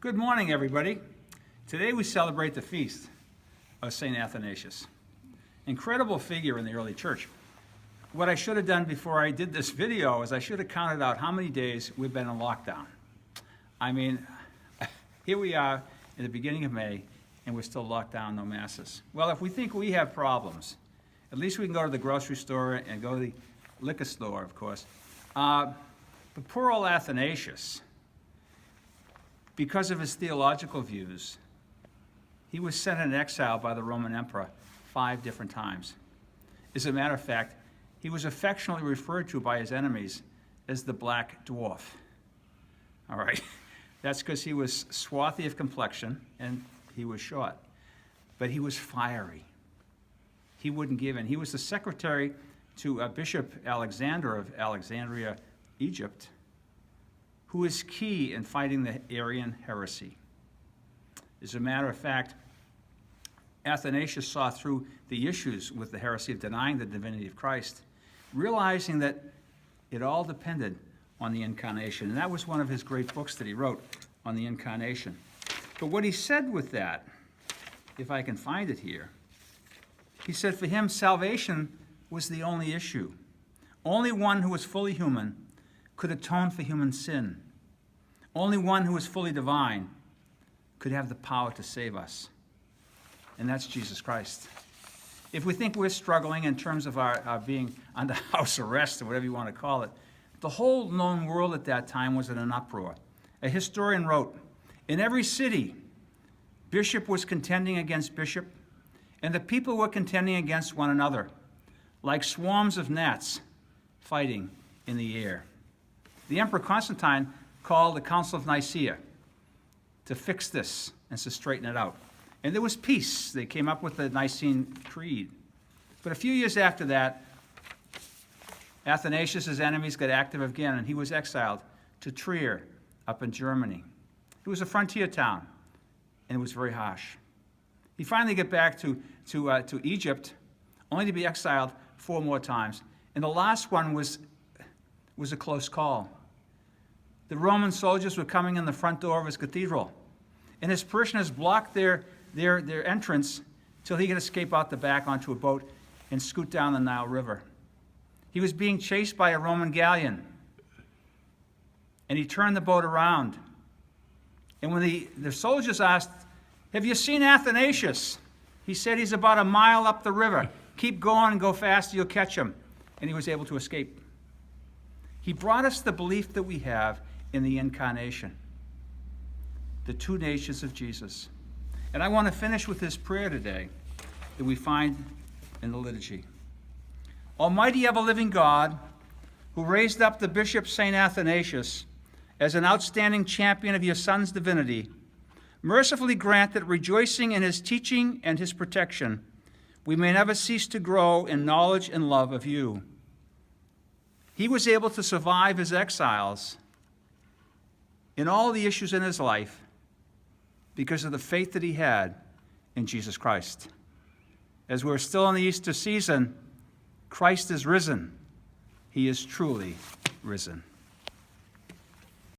Good morning, everybody. Today we celebrate the feast of St. Athanasius. Incredible figure in the early church. What I should have done before I did this video is I should have counted out how many days we've been in lockdown. I mean, here we are in the beginning of May, and we're still locked down, no masses. Well, if we think we have problems, at least we can go to the grocery store and go to the liquor store, of course. But poor old Athanasius, because of his theological views, he was sent in exile by the Roman emperor 5 different times. As a matter of fact, he was affectionately referred to by his enemies as the Black Dwarf. All right, that's because he was swarthy of complexion and he was short, but he was fiery. He wouldn't give in. He was the secretary to Bishop Alexander of Alexandria, Egypt, who was key in fighting the Arian heresy. As a matter of fact, Athanasius saw through the issues with the heresy of denying the divinity of Christ, realizing that it all depended on the Incarnation. And that was one of his great books that he wrote on the Incarnation. But what he said with that, if I can find it here, he said for him, salvation was the only issue. Only one who was fully human could atone for human sin. Only one who was fully divine could have the power to save us. And that's Jesus Christ. If we think we're struggling in terms of our being under house arrest or whatever you want to call it, the whole known world at that time was in an uproar. A historian wrote, in every city, bishop was contending against bishop, and the people were contending against one another, like swarms of gnats fighting in the air. The Emperor Constantine called the Council of Nicaea to fix this and to straighten it out. And there was peace. They came up with the Nicene Creed. But a few years after that, Athanasius' enemies got active again, and he was exiled to Trier up in Germany. It was a frontier town, and it was very harsh. He finally got back to Egypt, only to be exiled 4 more times. And the last one was a close call. The Roman soldiers were coming in the front door of his cathedral, and his parishioners blocked their entrance till he could escape out the back onto a boat and scoot down the Nile River. He was being chased by a Roman galleon, and he turned the boat around. And when the soldiers asked, have you seen Athanasius? He said he's about a mile up the river. Keep going and go faster, you'll catch him. And he was able to escape. He brought us the belief that we have in the Incarnation, the 2 natures of Jesus. And I want to finish with this prayer today that we find in the liturgy. Almighty ever-living God, who raised up the Bishop St. Athanasius as an outstanding champion of your Son's divinity, mercifully grant that, rejoicing in his teaching and his protection, we may never cease to grow in knowledge and love of you. He was able to survive his exiles in all the issues in his life because of the faith that he had in Jesus Christ. As we're still in the Easter season, Christ is risen. He is truly risen.